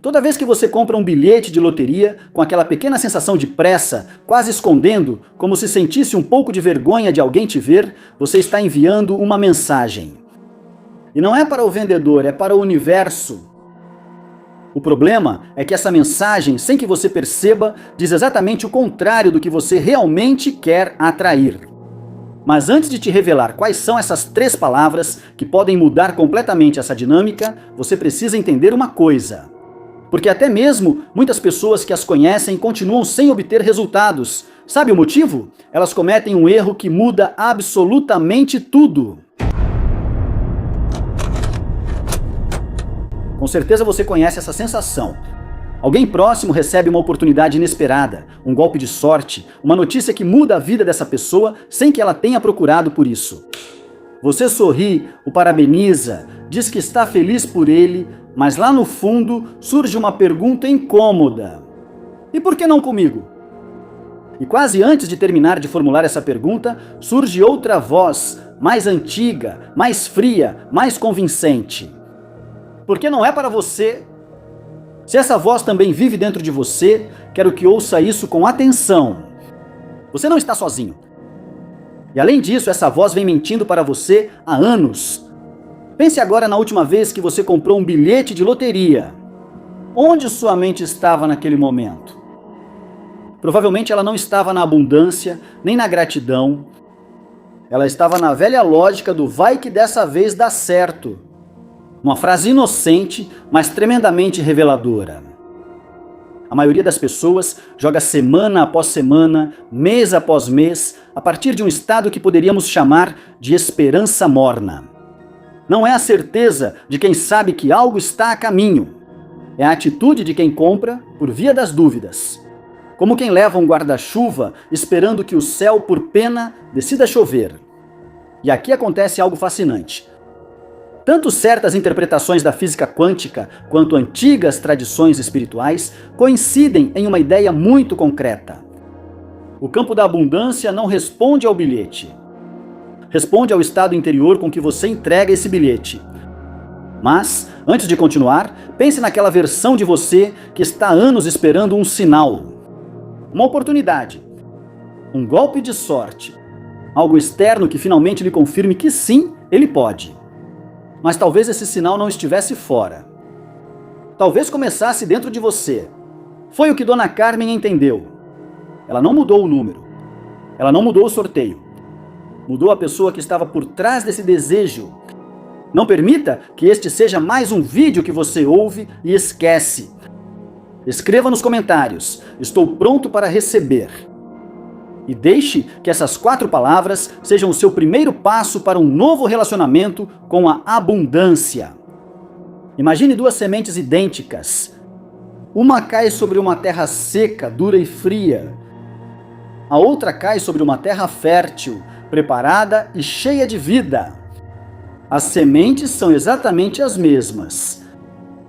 Toda vez que você compra um bilhete de loteria, com aquela pequena sensação de pressa, quase escondendo, como se sentisse um pouco de vergonha de alguém te ver, você está enviando uma mensagem. E não é para o vendedor, é para o universo. O problema é que essa mensagem, sem que você perceba, diz exatamente o contrário do que você realmente quer atrair. Mas antes de te revelar quais são essas 3 palavras que podem mudar completamente essa dinâmica, você precisa entender uma coisa. Porque até mesmo muitas pessoas que as conhecem continuam sem obter resultados. Sabe o motivo? Elas cometem um erro que muda absolutamente tudo. Com certeza você conhece essa sensação. Alguém próximo recebe uma oportunidade inesperada, um golpe de sorte, uma notícia que muda a vida dessa pessoa sem que ela tenha procurado por isso. Você sorri, o parabeniza, diz que está feliz por ele, mas lá no fundo surge uma pergunta incômoda. E por que não comigo? E quase antes de terminar de formular essa pergunta, surge outra voz, mais antiga, mais fria, mais convincente. Porque não é para você. Se essa voz também vive dentro de você, quero que ouça isso com atenção. Você não está sozinho. E além disso, essa voz vem mentindo para você há anos. Pense agora na última vez que você comprou um bilhete de loteria. Onde sua mente estava naquele momento? Provavelmente ela não estava na abundância, nem na gratidão. Ela estava na velha lógica do vai que dessa vez dá certo. Uma frase inocente, mas tremendamente reveladora. A maioria das pessoas joga semana após semana, mês após mês, a partir de um estado que poderíamos chamar de esperança morna. Não é a certeza de quem sabe que algo está a caminho. É a atitude de quem compra por via das dúvidas. Como quem leva um guarda-chuva esperando que o céu, por pena, decida chover. E aqui acontece algo fascinante. Tanto certas interpretações da física quântica quanto antigas tradições espirituais coincidem em uma ideia muito concreta. O campo da abundância não responde ao bilhete. Responde ao estado interior com que você entrega esse bilhete. Mas, antes de continuar, pense naquela versão de você que está há anos esperando um sinal. Uma oportunidade. Um golpe de sorte. Algo externo que finalmente lhe confirme que sim, ele pode. Mas talvez esse sinal não estivesse fora. Talvez começasse dentro de você. Foi o que Dona Carmen entendeu. Ela não mudou o número. Ela não mudou o sorteio. Mudou a pessoa que estava por trás desse desejo. Não permita que este seja mais um vídeo que você ouve e esquece. Escreva nos comentários: estou pronto para receber. E deixe que essas 4 palavras sejam o seu primeiro passo para um novo relacionamento com a abundância. Imagine 2 sementes idênticas. Uma cai sobre uma terra seca, dura e fria. A outra cai sobre uma terra fértil, preparada e cheia de vida. As sementes são exatamente as mesmas,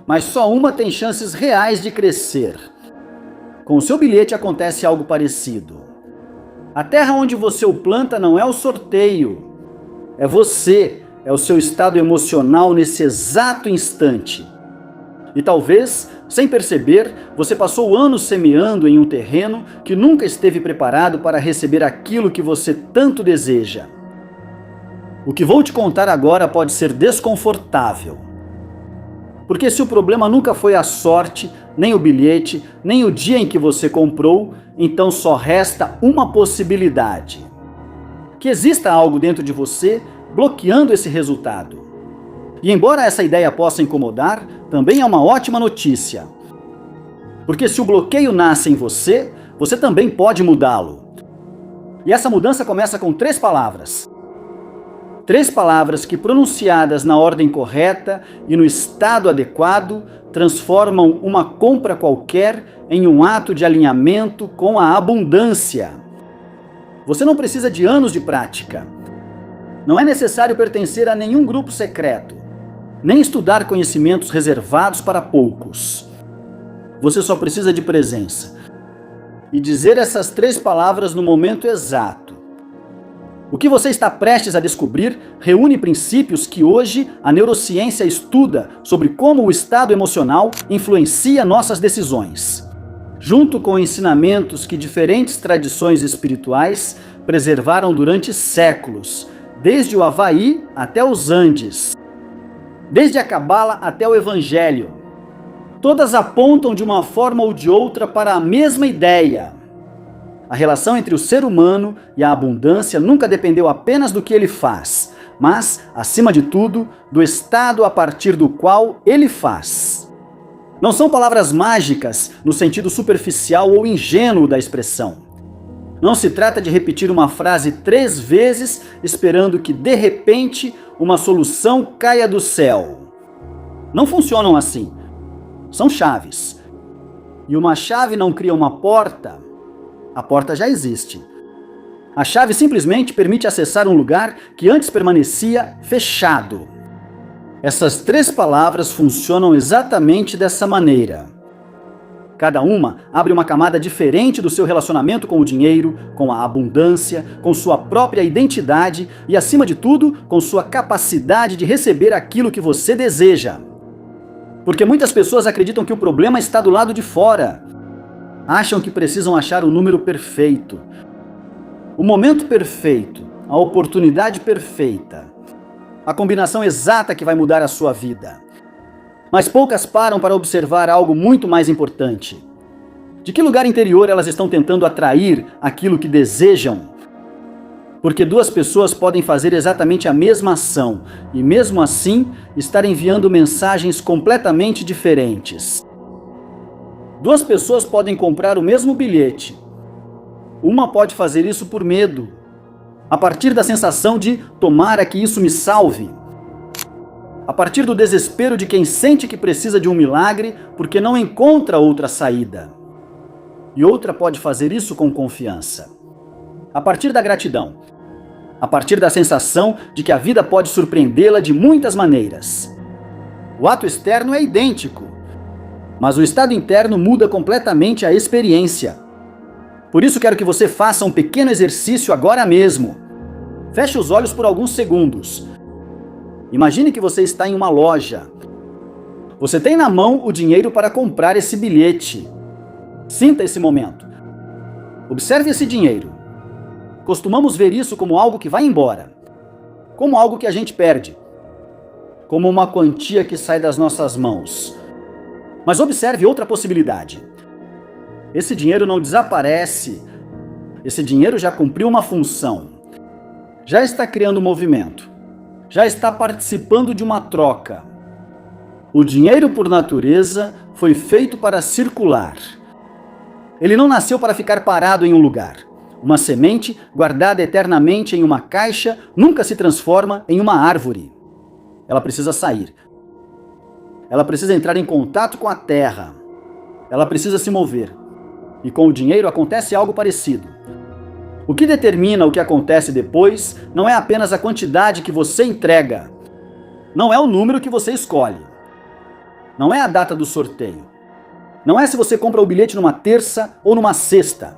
mas só uma tem chances reais de crescer. Com o seu bilhete acontece algo parecido. A terra onde você o planta não é o sorteio, é você, é o seu estado emocional nesse exato instante. E talvez, sem perceber, você passou anos semeando em um terreno que nunca esteve preparado para receber aquilo que você tanto deseja. O que vou te contar agora pode ser desconfortável. Porque se o problema nunca foi a sorte, nem o bilhete, nem o dia em que você comprou, então só resta uma possibilidade. Que exista algo dentro de você bloqueando esse resultado. E embora essa ideia possa incomodar, também é uma ótima notícia. Porque se o bloqueio nasce em você, você também pode mudá-lo. E essa mudança começa com 3 palavras. 3 palavras que, pronunciadas na ordem correta e no estado adequado, transformam uma compra qualquer em um ato de alinhamento com a abundância. Você não precisa de anos de prática. Não é necessário pertencer a nenhum grupo secreto, nem estudar conhecimentos reservados para poucos. Você só precisa de presença e dizer essas 3 palavras no momento exato. O que você está prestes a descobrir reúne princípios que hoje a neurociência estuda sobre como o estado emocional influencia nossas decisões, junto com ensinamentos que diferentes tradições espirituais preservaram durante séculos, desde o Havaí até os Andes, desde a Cabala até o Evangelho. Todas apontam de uma forma ou de outra para a mesma ideia. A relação entre o ser humano e a abundância nunca dependeu apenas do que ele faz, mas, acima de tudo, do estado a partir do qual ele faz. Não são palavras mágicas no sentido superficial ou ingênuo da expressão. Não se trata de repetir uma frase 3 vezes esperando que, de repente, uma solução caia do céu. Não funcionam assim. São chaves. E uma chave não cria uma porta. A porta já existe. A chave simplesmente permite acessar um lugar que antes permanecia fechado. Essas 3 palavras funcionam exatamente dessa maneira. Cada uma abre uma camada diferente do seu relacionamento com o dinheiro, com a abundância, com sua própria identidade e, acima de tudo, com sua capacidade de receber aquilo que você deseja. Porque muitas pessoas acreditam que o problema está do lado de fora. Acham que precisam achar o número perfeito, o momento perfeito, a oportunidade perfeita, a combinação exata que vai mudar a sua vida. Mas poucas param para observar algo muito mais importante. De que lugar interior elas estão tentando atrair aquilo que desejam? Porque 2 pessoas podem fazer exatamente a mesma ação e, mesmo assim, estar enviando mensagens completamente diferentes. 2 pessoas podem comprar o mesmo bilhete. Uma pode fazer isso por medo, a partir da sensação de tomara que isso me salve. A partir do desespero de quem sente que precisa de um milagre porque não encontra outra saída. E outra pode fazer isso com confiança. A partir da gratidão. A partir da sensação de que a vida pode surpreendê-la de muitas maneiras. O ato externo é idêntico, mas o estado interno muda completamente a experiência. Por isso quero que você faça um pequeno exercício agora mesmo. Feche os olhos por alguns segundos. Imagine que você está em uma loja. Você tem na mão o dinheiro para comprar esse bilhete. Sinta esse momento. Observe esse dinheiro. Costumamos ver isso como algo que vai embora, como algo que a gente perde, como uma quantia que sai das nossas mãos. Mas observe outra possibilidade. Esse dinheiro não desaparece. Esse dinheiro já cumpriu uma função. Já está criando movimento. Já está participando de uma troca. O dinheiro, por natureza, foi feito para circular. Ele não nasceu para ficar parado em um lugar. Uma semente, guardada eternamente em uma caixa, nunca se transforma em uma árvore. Ela precisa sair. Ela precisa entrar em contato com a terra. Ela precisa se mover. E com o dinheiro acontece algo parecido. O que determina o que acontece depois não é apenas a quantidade que você entrega. Não é o número que você escolhe. Não é a data do sorteio. Não é se você compra o bilhete numa terça ou numa sexta.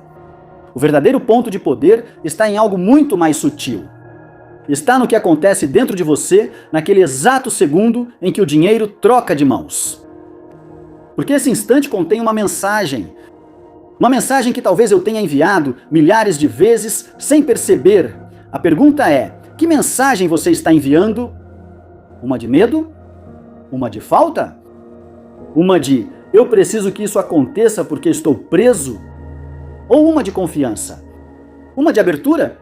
O verdadeiro ponto de poder está em algo muito mais sutil. Está no que acontece dentro de você naquele exato segundo em que o dinheiro troca de mãos. Porque esse instante contém uma mensagem. Uma mensagem que talvez eu tenha enviado milhares de vezes sem perceber. A pergunta é: que mensagem você está enviando? Uma de medo? Uma de falta? Uma de eu preciso que isso aconteça porque estou preso? Ou uma de confiança? Uma de abertura?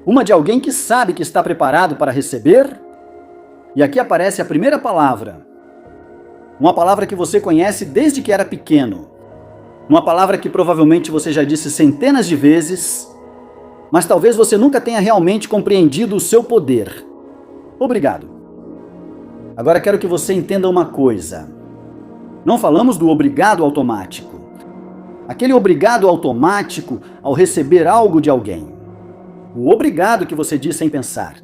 Uma de alguém que sabe que está preparado para receber? E aqui aparece a primeira palavra. Uma palavra que você conhece desde que era pequeno. Uma palavra que provavelmente você já disse centenas de vezes, mas talvez você nunca tenha realmente compreendido o seu poder. Obrigado. Agora quero que você entenda uma coisa. Não falamos do obrigado automático. Aquele obrigado automático ao receber algo de alguém. O obrigado que você diz sem pensar.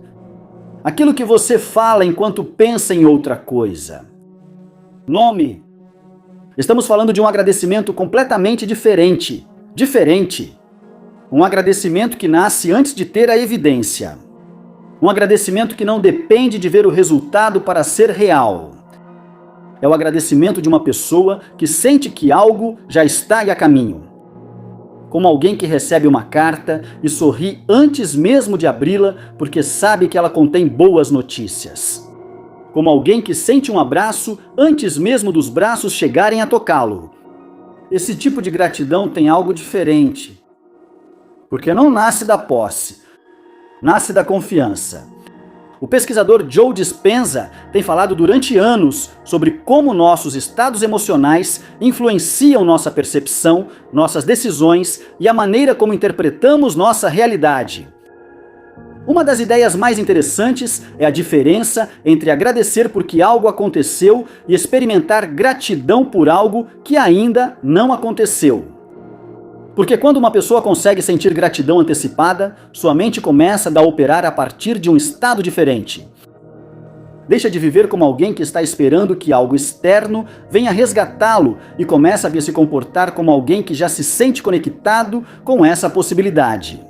Aquilo que você fala enquanto pensa em outra coisa. Nome. Estamos falando de um agradecimento completamente diferente. Diferente. Um agradecimento que nasce antes de ter a evidência. Um agradecimento que não depende de ver o resultado para ser real. É o agradecimento de uma pessoa que sente que algo já está a caminho. Como alguém que recebe uma carta e sorri antes mesmo de abri-la porque sabe que ela contém boas notícias. Como alguém que sente um abraço antes mesmo dos braços chegarem a tocá-lo. Esse tipo de gratidão tem algo diferente. Porque não nasce da posse, nasce da confiança. O pesquisador Joe Dispenza tem falado durante anos sobre como nossos estados emocionais influenciam nossa percepção, nossas decisões e a maneira como interpretamos nossa realidade. Uma das ideias mais interessantes é a diferença entre agradecer porque algo aconteceu e experimentar gratidão por algo que ainda não aconteceu. Porque quando uma pessoa consegue sentir gratidão antecipada, sua mente começa a operar a partir de um estado diferente. Deixa de viver como alguém que está esperando que algo externo venha resgatá-lo e começa a se comportar como alguém que já se sente conectado com essa possibilidade.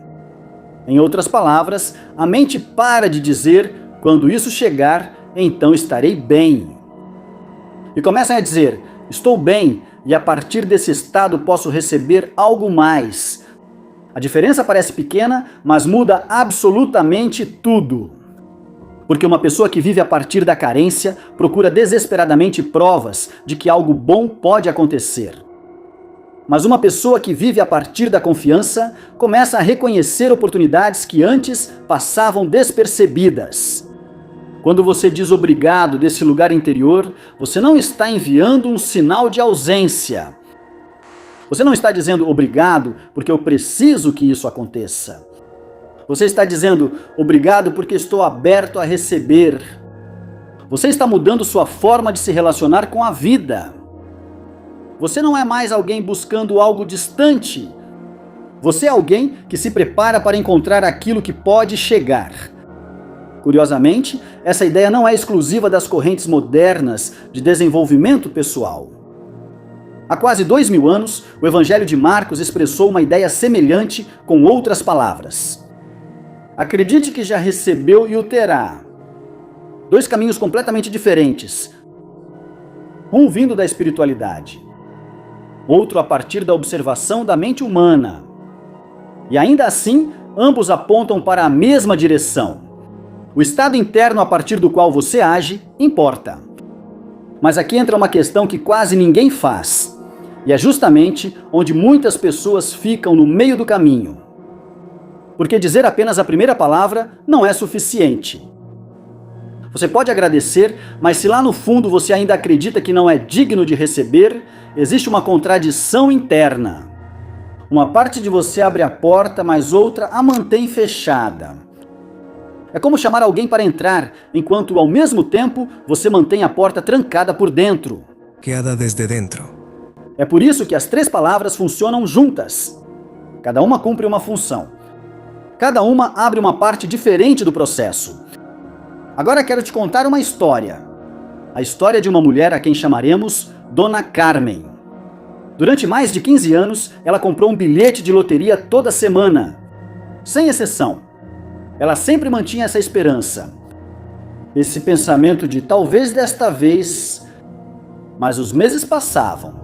Em outras palavras, a mente para de dizer, quando isso chegar, então estarei bem. E começa a dizer, estou bem, e a partir desse estado posso receber algo mais. A diferença parece pequena, mas muda absolutamente tudo. Porque uma pessoa que vive a partir da carência procura desesperadamente provas de que algo bom pode acontecer. Mas uma pessoa que vive a partir da confiança começa a reconhecer oportunidades que antes passavam despercebidas. Quando você diz obrigado desse lugar interior, você não está enviando um sinal de ausência. Você não está dizendo obrigado porque eu preciso que isso aconteça. Você está dizendo obrigado porque estou aberto a receber. Você está mudando sua forma de se relacionar com a vida. Você não é mais alguém buscando algo distante. Você é alguém que se prepara para encontrar aquilo que pode chegar. Curiosamente, essa ideia não é exclusiva das correntes modernas de desenvolvimento pessoal. Há quase 2000 anos, o Evangelho de Marcos expressou uma ideia semelhante com outras palavras. Acredite que já recebeu e o terá. Dois caminhos completamente diferentes. Um vindo da espiritualidade, outro a partir da observação da mente humana. E ainda assim, ambos apontam para a mesma direção. O estado interno a partir do qual você age importa. Mas aqui entra uma questão que quase ninguém faz. E é justamente onde muitas pessoas ficam no meio do caminho. Porque dizer apenas a primeira palavra não é suficiente. Você pode agradecer, mas se lá no fundo você ainda acredita que não é digno de receber, existe uma contradição interna. Uma parte de você abre a porta, mas outra a mantém fechada. É como chamar alguém para entrar, enquanto ao mesmo tempo você mantém a porta trancada por dentro. Queda desde dentro. É por isso que as três palavras funcionam juntas. Cada uma cumpre uma função. Cada uma abre uma parte diferente do processo. Agora quero te contar uma história. A história de uma mulher a quem chamaremos Dona Carmen. Durante mais de 15 anos, ela comprou um bilhete de loteria toda semana. Sem exceção. Ela sempre mantinha essa esperança. Esse pensamento de talvez desta vez. Mas os meses passavam.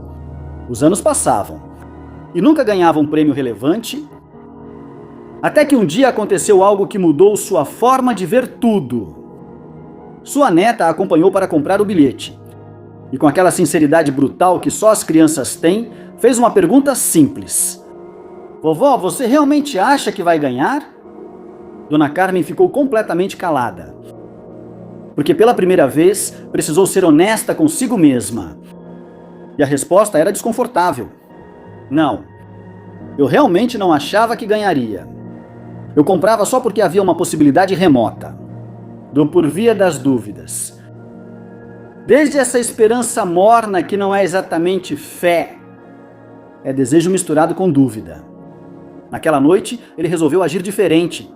Os anos passavam. E nunca ganhava um prêmio relevante. Até que um dia aconteceu algo que mudou sua forma de ver tudo. Sua neta a acompanhou para comprar o bilhete. E com aquela sinceridade brutal que só as crianças têm, fez uma pergunta simples. Vovó, você realmente acha que vai ganhar? Dona Carmen ficou completamente calada. Porque pela primeira vez, precisou ser honesta consigo mesma. E a resposta era desconfortável. Não, eu realmente não achava que ganharia. Eu comprava só porque havia uma possibilidade remota. Do por via das dúvidas. Desde essa esperança morna que não é exatamente fé, é desejo misturado com dúvida. Naquela noite, ele resolveu agir diferente.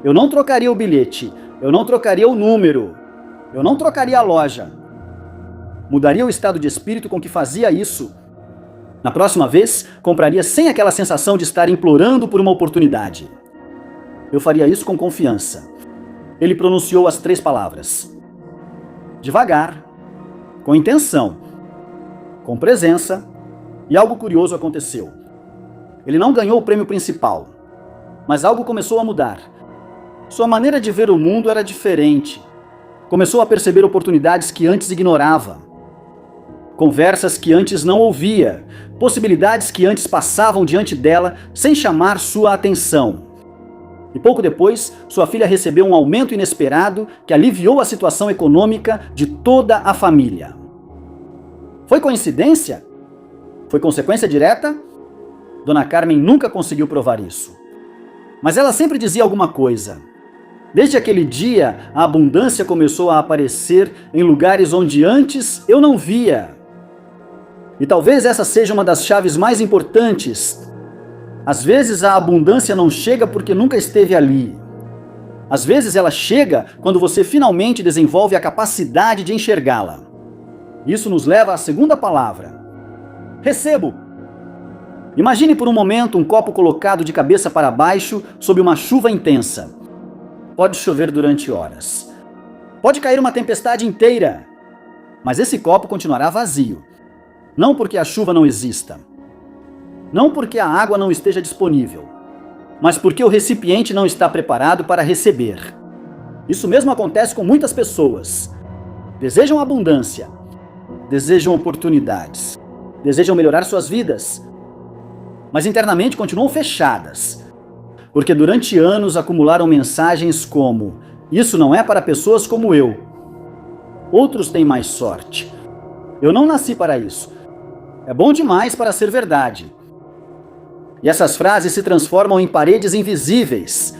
Eu não trocaria o bilhete, eu não trocaria o número, eu não trocaria a loja. Mudaria o estado de espírito com que fazia isso. Na próxima vez, compraria sem aquela sensação de estar implorando por uma oportunidade. Eu faria isso com confiança. Ele pronunciou as 3 palavras. Devagar, com intenção, com presença, e algo curioso aconteceu. Ele não ganhou o prêmio principal, mas algo começou a mudar. Sua maneira de ver o mundo era diferente. Começou a perceber oportunidades que antes ignorava. Conversas que antes não ouvia, possibilidades que antes passavam diante dela sem chamar sua atenção. E pouco depois, sua filha recebeu um aumento inesperado que aliviou a situação econômica de toda a família. Foi coincidência? Foi consequência direta? Dona Carmen nunca conseguiu provar isso. Mas ela sempre dizia alguma coisa. Desde aquele dia, a abundância começou a aparecer em lugares onde antes eu não via. E talvez essa seja uma das chaves mais importantes. Às vezes a abundância não chega porque nunca esteve ali. Às vezes ela chega quando você finalmente desenvolve a capacidade de enxergá-la. Isso nos leva à segunda palavra. Recebo. Imagine por um momento um copo colocado de cabeça para baixo sob uma chuva intensa. Pode chover durante horas. Pode cair uma tempestade inteira. Mas esse copo continuará vazio. Não porque a chuva não exista. Não porque a água não esteja disponível. Mas porque o recipiente não está preparado para receber. Isso mesmo acontece com muitas pessoas. Desejam abundância. Desejam oportunidades. Desejam melhorar suas vidas. Mas internamente continuam fechadas. Porque durante anos acumularam mensagens como: isso não é para pessoas como eu. Outros têm mais sorte. Eu não nasci para isso. É bom demais para ser verdade. E essas frases se transformam em paredes invisíveis.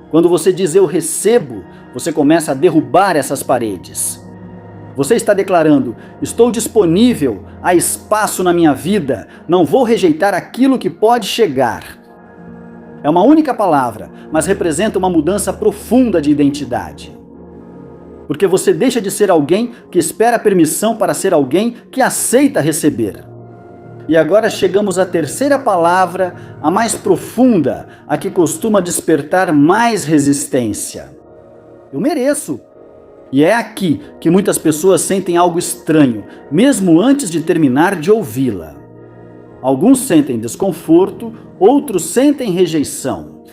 Quando você diz eu recebo, você começa a derrubar essas paredes. Você está declarando: estou disponível, há espaço na minha vida, não vou rejeitar aquilo que pode chegar. É uma única palavra, mas representa uma mudança profunda de identidade. Porque você deixa de ser alguém que espera permissão para ser alguém que aceita receber. E agora chegamos à terceira palavra, a mais profunda, a que costuma despertar mais resistência. Eu mereço. E é aqui que muitas pessoas sentem algo estranho, mesmo antes de terminar de ouvi-la. Alguns sentem desconforto, outros sentem rejeição.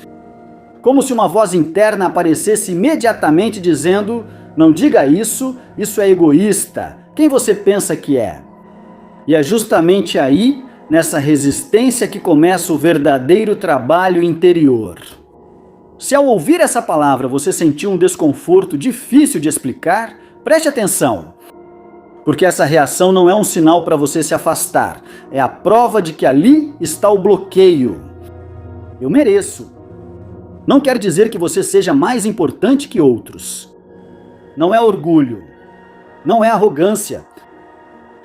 Como se uma voz interna aparecesse imediatamente dizendo: não diga isso, isso é egoísta, quem você pensa que é? E é justamente aí, nessa resistência, que começa o verdadeiro trabalho interior. Se ao ouvir essa palavra você sentiu um desconforto difícil de explicar, preste atenção. Porque essa reação não é um sinal para você se afastar, é a prova de que ali está o bloqueio. Eu mereço. Não quer dizer que você seja mais importante que outros. Não é orgulho, não é arrogância.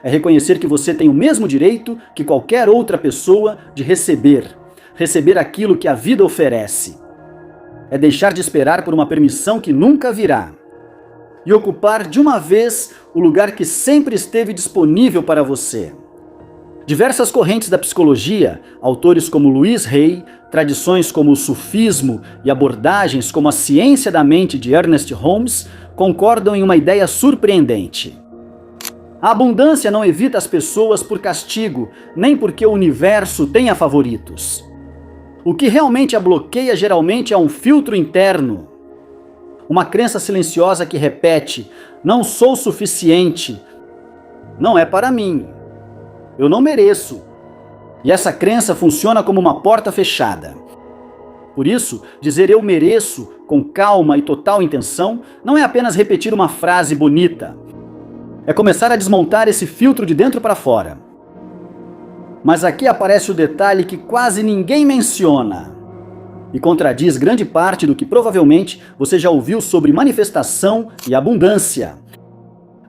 É reconhecer que você tem o mesmo direito que qualquer outra pessoa de receber aquilo que a vida oferece. É deixar de esperar por uma permissão que nunca virá e ocupar de uma vez o lugar que sempre esteve disponível para você. Diversas correntes da psicologia, autores como Louise Hay, tradições como o sufismo e abordagens como a ciência da mente de Ernest Holmes concordam em uma ideia surpreendente. A abundância não evita as pessoas por castigo, nem porque o universo tenha favoritos. O que realmente a bloqueia geralmente é um filtro interno. Uma crença silenciosa que repete: não sou suficiente, não é para mim, eu não mereço. E essa crença funciona como uma porta fechada. Por isso, dizer eu mereço com calma e total intenção não é apenas repetir uma frase bonita. É começar a desmontar esse filtro de dentro para fora. Mas aqui aparece o detalhe que quase ninguém menciona e contradiz grande parte do que provavelmente você já ouviu sobre manifestação e abundância.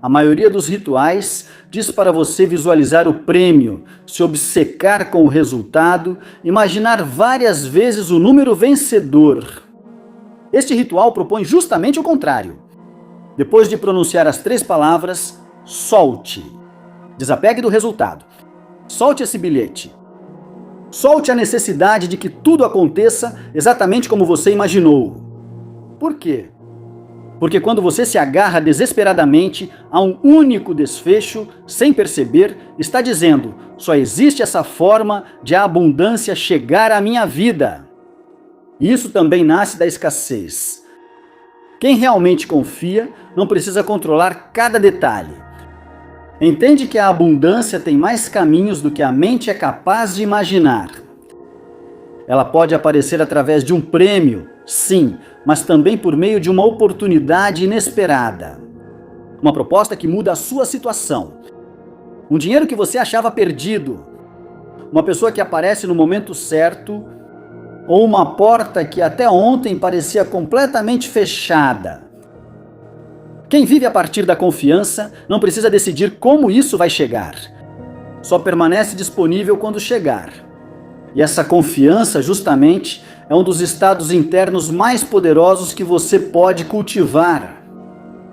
A maioria dos rituais diz para você visualizar o prêmio, se obcecar com o resultado, imaginar várias vezes o número vencedor. Este ritual propõe justamente o contrário. Depois de pronunciar as 3 palavras, solte. Desapegue do resultado. Solte esse bilhete. Solte a necessidade de que tudo aconteça exatamente como você imaginou. Por quê? Porque quando você se agarra desesperadamente a um único desfecho, sem perceber, está dizendo: só existe essa forma de a abundância chegar à minha vida. Isso também nasce da escassez. Quem realmente confia não precisa controlar cada detalhe. Entende que a abundância tem mais caminhos do que a mente é capaz de imaginar. Ela pode aparecer através de um prêmio, sim, mas também por meio de uma oportunidade inesperada. Uma proposta que muda a sua situação. Um dinheiro que você achava perdido. Uma pessoa que aparece no momento certo. Ou uma porta que até ontem parecia completamente fechada. Quem vive a partir da confiança não precisa decidir como isso vai chegar. Só permanece disponível quando chegar. E essa confiança, justamente, é um dos estados internos mais poderosos que você pode cultivar.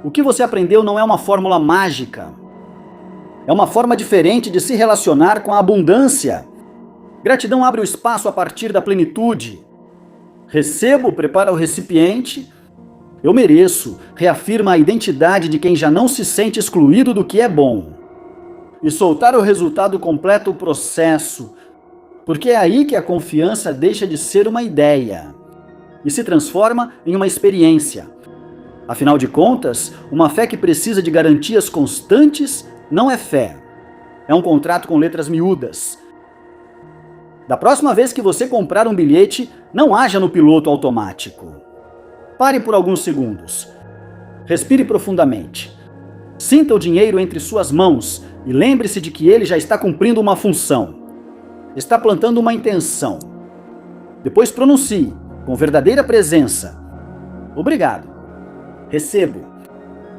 O que você aprendeu não é uma fórmula mágica. É uma forma diferente de se relacionar com a abundância. Gratidão abre o espaço a partir da plenitude. Recebo, prepara o recipiente. Eu mereço, reafirma a identidade de quem já não se sente excluído do que é bom. E soltar o resultado completa o processo, porque é aí que a confiança deixa de ser uma ideia e se transforma em uma experiência. Afinal de contas, uma fé que precisa de garantias constantes não é fé. É um contrato com letras miúdas. Da próxima vez que você comprar um bilhete, não haja no piloto automático. Pare por alguns segundos. Respire profundamente. Sinta o dinheiro entre suas mãos e lembre-se de que ele já está cumprindo uma função. Está plantando uma intenção. Depois pronuncie, com verdadeira presença: obrigado. Recebo.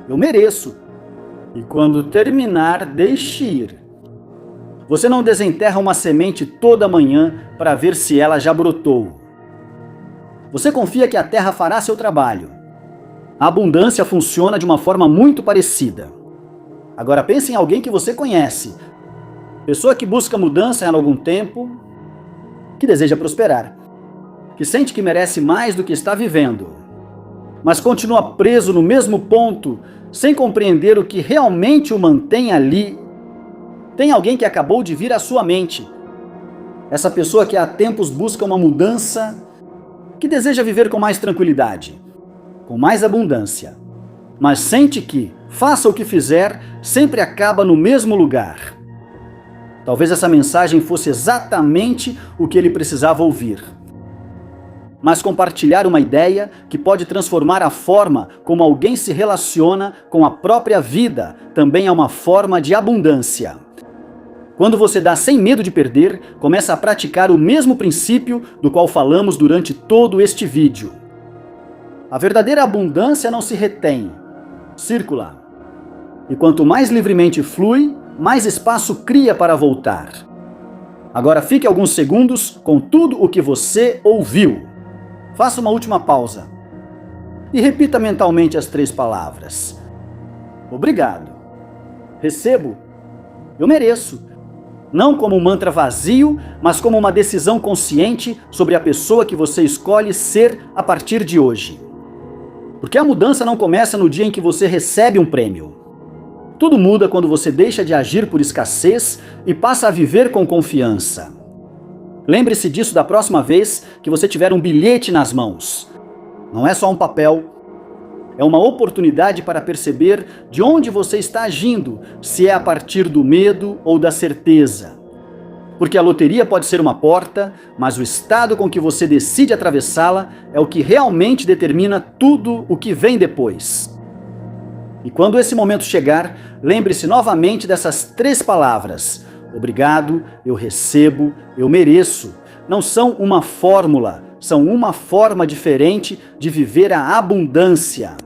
Eu mereço. E quando terminar, deixe ir. Você não desenterra uma semente toda manhã para ver se ela já brotou. Você confia que a terra fará seu trabalho. A abundância funciona de uma forma muito parecida. Agora pense em alguém que você conhece. Pessoa que busca mudança há algum tempo, que deseja prosperar, que sente que merece mais do que está vivendo, mas continua preso no mesmo ponto, sem compreender o que realmente o mantém ali. Tem alguém que acabou de vir à sua mente. Essa pessoa que há tempos busca uma mudança, que deseja viver com mais tranquilidade, com mais abundância, mas sente que, faça o que fizer, sempre acaba no mesmo lugar. Talvez essa mensagem fosse exatamente o que ele precisava ouvir. Mas compartilhar uma ideia que pode transformar a forma como alguém se relaciona com a própria vida também é uma forma de abundância. Quando você dá sem medo de perder, começa a praticar o mesmo princípio do qual falamos durante todo este vídeo. A verdadeira abundância não se retém, circula. E quanto mais livremente flui, mais espaço cria para voltar. Agora fique alguns segundos com tudo o que você ouviu. Faça uma última pausa. E repita mentalmente as 3 palavras. Obrigado. Recebo. Eu mereço. Não como um mantra vazio, mas como uma decisão consciente sobre a pessoa que você escolhe ser a partir de hoje. Porque a mudança não começa no dia em que você recebe um prêmio. Tudo muda quando você deixa de agir por escassez e passa a viver com confiança. Lembre-se disso da próxima vez que você tiver um bilhete nas mãos. Não é só um papel. É uma oportunidade para perceber de onde você está agindo, se é a partir do medo ou da certeza. Porque a loteria pode ser uma porta, mas o estado com que você decide atravessá-la é o que realmente determina tudo o que vem depois. E quando esse momento chegar, lembre-se novamente dessas 3 palavras. Obrigado, eu recebo, eu mereço. Não são uma fórmula, são uma forma diferente de viver a abundância.